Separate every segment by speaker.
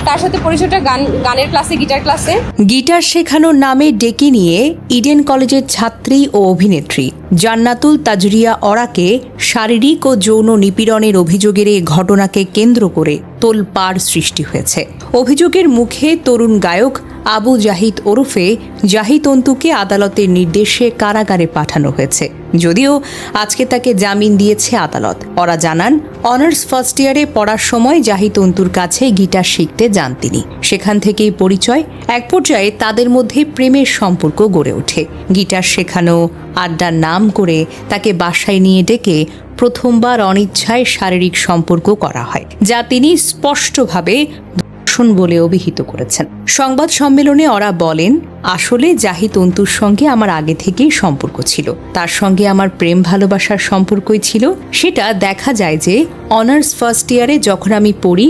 Speaker 1: তার সাথে পরিচয়টা গানের ক্লাসে, গিটার ক্লাসে।
Speaker 2: গিটার শেখানোর নামে ডেকে নিয়ে ইডেন কলেজের ছাত্রী ও অভিনেত্রী জান্নাতুল তাজরিয়া অরাকে শারীরিক ও যৌন নিপীড়নের অভিযোগের এই ঘটনাকে কেন্দ্র করে তোলপাড় সৃষ্টি হয়েছে। অভিযোগের মুখে তরুণ গায়ক আবু জাহিদ ওরফে জাহিদ অন্তুকে আদালতের নির্দেশে কারাগারে পাঠানো হয়েছে, যদিও আজকে তাকে জামিন দিয়েছে আদালত। ওরা জানান, অনার্স ফার্স্ট ইয়ারে পড়ার সময় জাহিদ অন্তুর কাছে গিটার শিখতে যান তিনি। সেখান থেকেই পরিচয়। এক পর্যায়ে তাদের মধ্যে প্রেমের সম্পর্ক গড়ে ওঠে। গিটার শেখানো, আড্ডার নাম করে তাকে বাসায় নিয়ে ডেকে প্রথমবার অনিচ্ছায় শারীরিক সম্পর্ক করা হয়, যা তিনি স্পষ্টভাবে ধর্ষণ বলে অভিহিত করেছেন। সংবাদ সম্মেলনে ওরা বলেন, আসলে জাহিদ অন্তুর সঙ্গে আমার আগে থেকেই সম্পর্ক ছিল। তার সঙ্গে আমার প্রেম ভালোবাসার সম্পর্কই ছিল। সেটা দেখা যায় যে অনার্স ফার্স্ট ইয়ারে যখন আমি পড়ি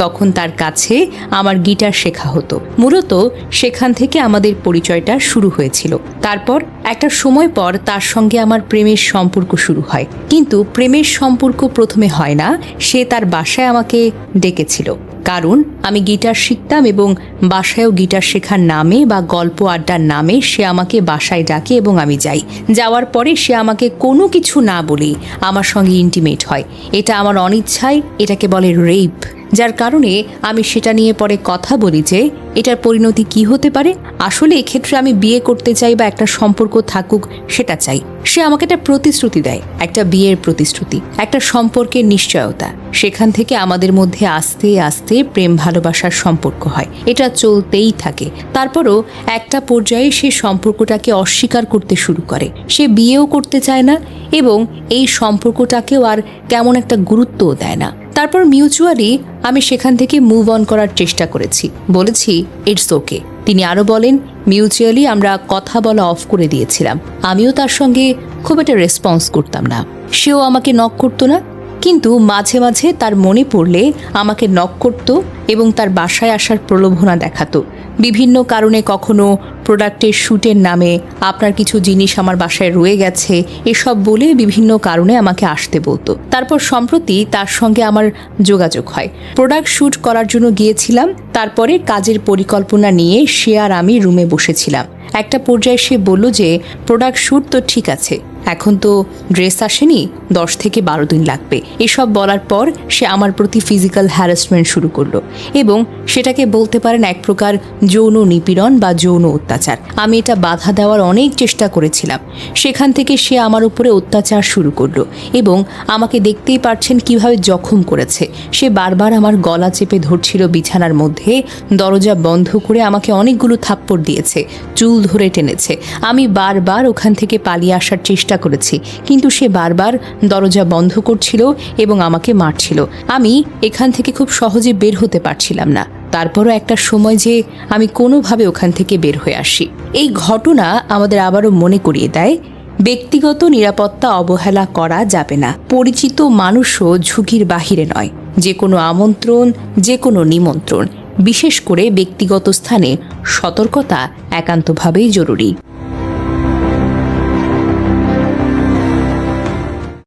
Speaker 2: তখন তার কাছে আমার গিটার শেখা হতো। মূলত সেখান থেকে আমাদের পরিচয়টা শুরু হয়েছিল। তারপর একটা সময় পর তার সঙ্গে আমার প্রেমের সম্পর্ক শুরু হয়। কিন্তু প্রেমের সম্পর্ক প্রথমে হয় না, সে তার বাসায় আমাকে ডেকেছিল। কারণ আমি গিটার শিখতাম এবং বাসায়ও গিটার শেখার নামে বা গল্প আড্ডার নামে সে আমাকে বাসায় ডাকে এবং আমি যাই। যাওয়ার পরে সে আমাকে কোনো কিছু না বলেই আমার সঙ্গে ইন্টিমেট হয়। এটা আমার অনিচ্ছায়, এটাকে বলে রেপ, যার কারণে আমি সেটা নিয়ে পরে কথা বলি যে এটার পরিণতি কি হতে পারে। আসলে এক্ষেত্রে আমি বিয়ে করতে চাই বা একটা সম্পর্ক থাকুক সেটা চাই। সে আমাকে একটা প্রতিশ্রুতি দেয়, একটা বিয়ের প্রতিশ্রুতি, একটা সম্পর্কের নিশ্চয়তা। সেখান থেকে আমাদের মধ্যে আস্তে আস্তে প্রেম ভালোবাসার সম্পর্ক হয়। এটা চলতেই থাকে। তারপরও একটা পর্যায়ে সে সম্পর্কটাকে অস্বীকার করতে শুরু করে। সে বিয়েও করতে চায় না এবং এই সম্পর্কটাকেও আর কেমন একটা গুরুত্বও দেয় না। তারপর মিউচুয়ালি আমি সেখান থেকে মুভ অন করার চেষ্টা করেছি, বলেছি ইটস ওকে। তিনি আরও বলেন, মিউচুয়ালি আমরা কথা বলা অফ করে দিয়েছিলাম। আমিও তার সঙ্গে খুব একটা রেসপন্স করতাম না, সেও আমাকে নক করতো না। কিন্তু মাঝে মাঝে তার মনে পড়লে আমাকে নক করত এবং তার বাসায় আসার প্রলোভনা দেখাতো। বিভিন্ন কারণে, কখনো প্রোডাক্টের শ্যুটের নামে আপনার কিছু জিনিস আমার বাসায় রয়ে গেছে এসব বলে বিভিন্ন কারণে আমাকে আসতে বলতো। তারপর সম্প্রতি তার সঙ্গে আমার যোগাযোগ হয়। প্রোডাক্ট শ্যুট করার জন্য গিয়েছিলাম। তারপরে কাজের পরিকল্পনা নিয়ে সে আর আমি রুমে বসেছিলাম। একটা পর্যায়ে সে বলল যে প্রোডাক্ট শ্যুট তো ঠিক আছে, এখন তো ড্রেস আসেনি, 10 থেকে 12 দিন লাগবে। এসব বলার পর সে আমার প্রতি ফিজিক্যাল হ্যারাসমেন্ট শুরু করলো এবং সেটাকে বলতে পারেন এক প্রকার যৌন নিপীড়ন বা যৌন অত্যাচার। আমি এটা বাধা দেওয়ার অনেক চেষ্টা করেছিলাম। সেখান থেকে সে আমার উপরে অত্যাচার শুরু করলো এবং আমাকে দেখতেই পারছেন কিভাবে জখম করেছে। সে বারবার আমার গলা চেপে ধরছিল বিছানার মধ্যে, দরজা বন্ধ করে আমাকে অনেকগুলো থাপ্পড় দিয়েছে, চুল ধরে টেনেছে। আমি বারবার ওখান থেকে পালিয়ে আসার চেষ্টা করেছি, কিন্তু সে বারবার দরজা বন্ধ করছিল এবং আমাকে মারছিল। আমি এখান থেকে খুব সহজে বের হতে পারছিলাম না। তারপরও একটা সময় যে আমি কোনোভাবে ওখান থেকে বের হয়ে আসি। এই ঘটনা আমাদের আবারও মনে করিয়ে দেয়, ব্যক্তিগত নিরাপত্তা অবহেলা করা যাবে না। পরিচিত মানুষও ঝুঁকির বাহিরে নয়। যে কোনো আমন্ত্রণ, যে কোনো নিমন্ত্রণ, বিশেষ করে ব্যক্তিগত স্থানে সতর্কতা একান্তভাবেই জরুরি।